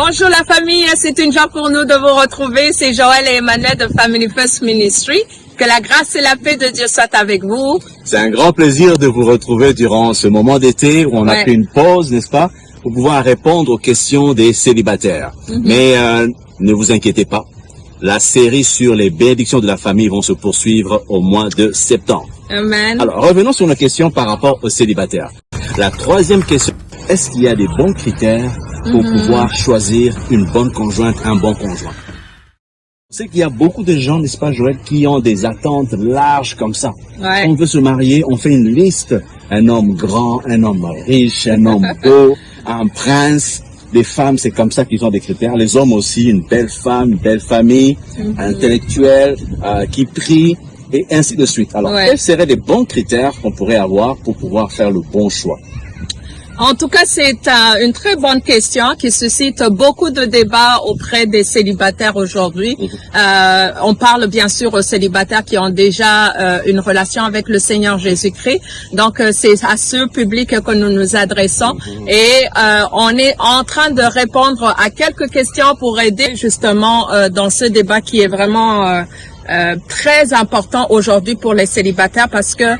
Bonjour la famille, c'est une joie pour nous de vous retrouver. C'est Joël et Emmanuel de Family First Ministry. Que la grâce et la paix de Dieu soient avec vous. C'est un grand plaisir de vous retrouver durant ce moment d'été où on a pris une pause, n'est-ce pas, pour pouvoir répondre aux questions des célibataires. Mais ne vous inquiétez pas, la série sur les bénédictions de la famille vont se poursuivre au mois de septembre. Amen. Alors, revenons sur nos questions par rapport aux célibataires. La troisième question, est-ce qu'il y a des bons critères pour pouvoir choisir une bonne conjointe, un bon conjoint? On sait qu'il y a beaucoup de gens, n'est-ce pas, Joël, qui ont des attentes larges comme ça. Ouais. On veut se marier, on fait une liste. Un homme grand, un homme riche, un homme beau, un prince. Les femmes, c'est comme ça qu'ils ont des critères. Les hommes aussi, une belle femme, une belle famille, intellectuelle, qui prie, et ainsi de suite. Alors, quels seraient les bons critères qu'on pourrait avoir pour pouvoir faire le bon choix? En tout cas, c'est une très bonne question qui suscite beaucoup de débats auprès des célibataires aujourd'hui. On parle bien sûr aux célibataires qui ont déjà une relation avec le Seigneur Jésus-Christ. Donc, c'est à ce public que nous nous adressons. Et on est en train de répondre à quelques questions pour aider justement dans ce débat qui est vraiment très important aujourd'hui pour les célibataires parce que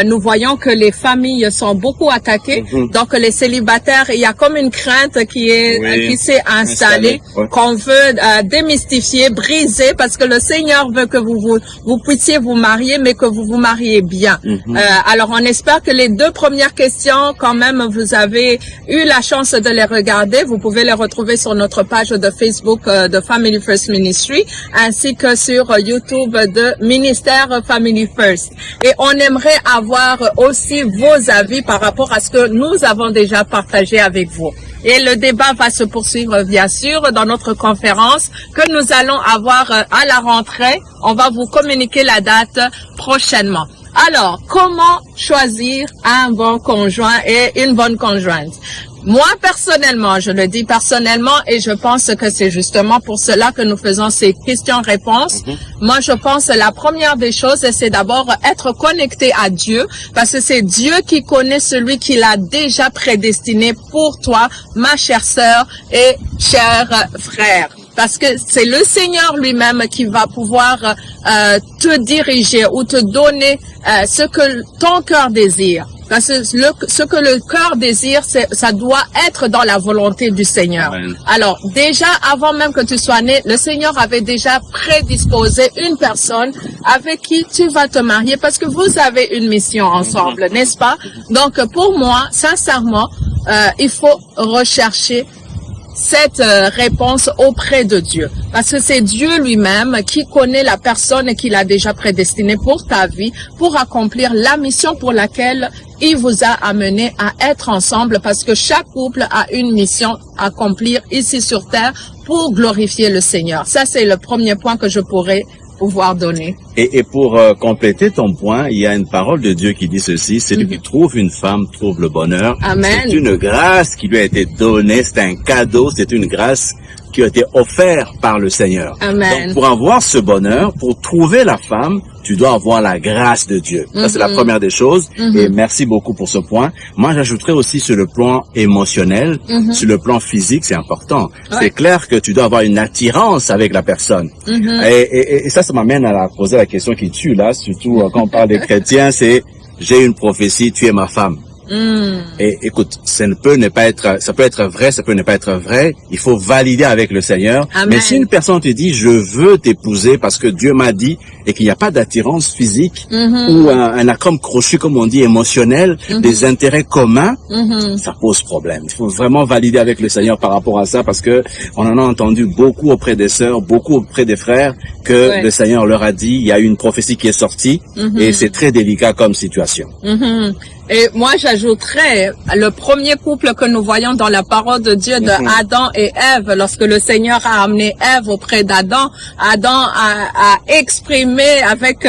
nous voyons que les familles sont beaucoup attaquées. Donc les célibataires, il y a comme une crainte qui s'est installée, qu'on veut démystifier, briser, parce que le Seigneur veut que vous puissiez vous marier, mais que vous vous mariez bien. Alors on espère que les deux premières questions, quand même, vous avez eu la chance de les regarder. Vous pouvez les retrouver sur notre page de Facebook de Family First Ministry, ainsi que sur YouTube de Ministère Family First. Et on aimerait avoir aussi vos avis par rapport à ce que nous avons déjà partagé avec vous. Et le débat va se poursuivre bien sûr dans notre conférence que nous allons avoir à la rentrée. On va vous communiquer la date prochainement. Alors, comment choisir un bon conjoint et une bonne conjointe? Moi, personnellement, je le dis personnellement et je pense que c'est justement pour cela que nous faisons ces questions-réponses. Moi, je pense que la première des choses, c'est d'abord être connecté à Dieu parce que c'est Dieu qui connaît celui qu'il a déjà prédestiné pour toi, ma chère sœur et cher frère. Parce que c'est le Seigneur lui-même qui va pouvoir te diriger ou te donner ce que ton cœur désire. Parce que ce que le cœur désire, ça doit être dans la volonté du Seigneur. Amen. Alors, déjà, avant même que tu sois né, le Seigneur avait déjà prédisposé une personne avec qui tu vas te marier parce que vous avez une mission ensemble, n'est-ce pas? Donc, pour moi, sincèrement, il faut rechercher cette réponse auprès de Dieu. Parce que c'est Dieu lui-même qui connaît la personne qu'il a déjà prédestinée pour ta vie, pour accomplir la mission pour laquelle il vous a amené à être ensemble. Parce que chaque couple a une mission à accomplir ici sur terre pour glorifier le Seigneur. Ça, c'est le premier point que je pourrais pouvoir donner. Et pour compléter ton point, il y a une parole de Dieu qui dit ceci: celui qui trouve une femme trouve le bonheur. Amen. C'est une grâce qui lui a été donnée, c'est un cadeau, c'est une grâce qui a été offerte par le Seigneur. Amen. Donc pour avoir ce bonheur, pour trouver la femme, tu dois avoir la grâce de Dieu. Ça, c'est la première des choses. Et merci beaucoup pour ce point. Moi, j'ajouterais aussi sur le plan émotionnel, sur le plan physique, c'est important. C'est clair que tu dois avoir une attirance avec la personne. Et ça m'amène à poser la question qui tue, là, surtout quand on parle des chrétiens, c'est « j'ai une prophétie, tu es ma femme ». Et écoute, ça peut être vrai, ça peut ne pas être vrai. Il faut valider avec le Seigneur. Amen. Mais si une personne te dit, je veux t'épouser parce que Dieu m'a dit, et qu'il n'y a pas d'attirance physique ou un accord crochu, comme on dit, émotionnel, des intérêts communs, ça pose problème. Il faut vraiment valider avec le Seigneur par rapport à ça, parce que on en a entendu beaucoup auprès des sœurs, beaucoup auprès des frères, que le Seigneur leur a dit, il y a une prophétie qui est sortie, et c'est très délicat comme situation. Et moi, j'ajouterais le premier couple que nous voyons dans la parole de Dieu de Adam et Ève, lorsque le Seigneur a amené Ève auprès d'Adam, Adam a exprimé avec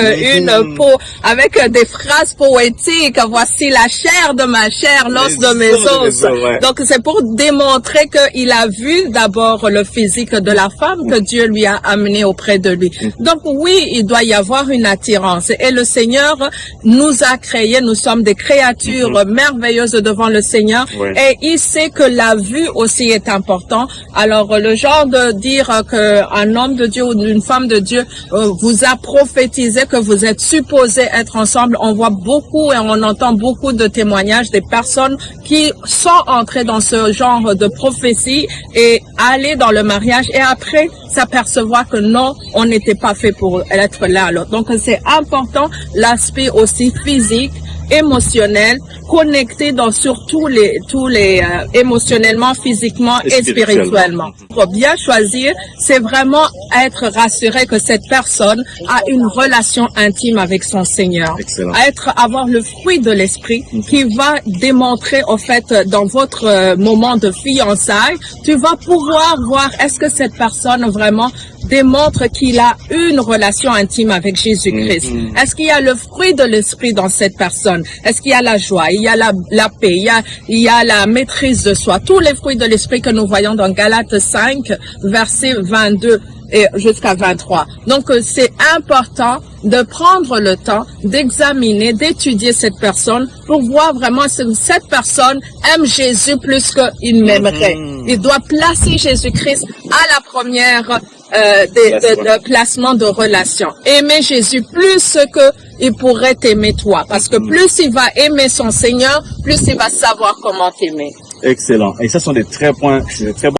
avec des phrases poétiques, voici la chair de ma chair, l'os de mes os. Donc c'est pour démontrer qu'il a vu d'abord le physique de la femme que Dieu lui a amené auprès de lui. Donc oui, il doit y avoir une attirance. Et le Seigneur nous a créés, nous sommes des créatures candidature merveilleuse devant le Seigneur. Et il sait que la vue aussi est important. Alors, le genre de dire qu'un homme de Dieu ou une femme de Dieu vous a prophétisé que vous êtes supposés être ensemble, on voit beaucoup et on entend beaucoup de témoignages des personnes qui sont entrées dans ce genre de prophétie et aller dans le mariage et après s'apercevoir que non, on n'était pas fait pour être là. Alors, donc, c'est important l'aspect aussi physique, émotionnel, connecté dans sur tous les émotionnellement, physiquement et spirituellement. Pour bien choisir, c'est vraiment être rassuré que cette personne a une relation intime avec son Seigneur. Excellent. Avoir le fruit de l'esprit qui va démontrer au fait dans votre moment de fiançailles, tu vas pouvoir voir est-ce que cette personne vraiment démontre qu'il a une relation intime avec Jésus-Christ. Est-ce qu'il y a le fruit de l'esprit dans cette personne? Est-ce qu'il y a la joie? Il y a la paix? Il y a la maîtrise de soi? Tous les fruits de l'esprit que nous voyons dans Galates 5, versets 22 et jusqu'à 23. Donc, c'est important de prendre le temps d'examiner, d'étudier cette personne pour voir vraiment si cette personne aime Jésus plus qu'il m'aimerait. Il doit placer Jésus-Christ à la première de placement de relation. Aimer Jésus plus que il pourrait t'aimer toi. Parce que plus il va aimer son Seigneur, plus il va savoir comment t'aimer. Excellent. Et ça sont des très bons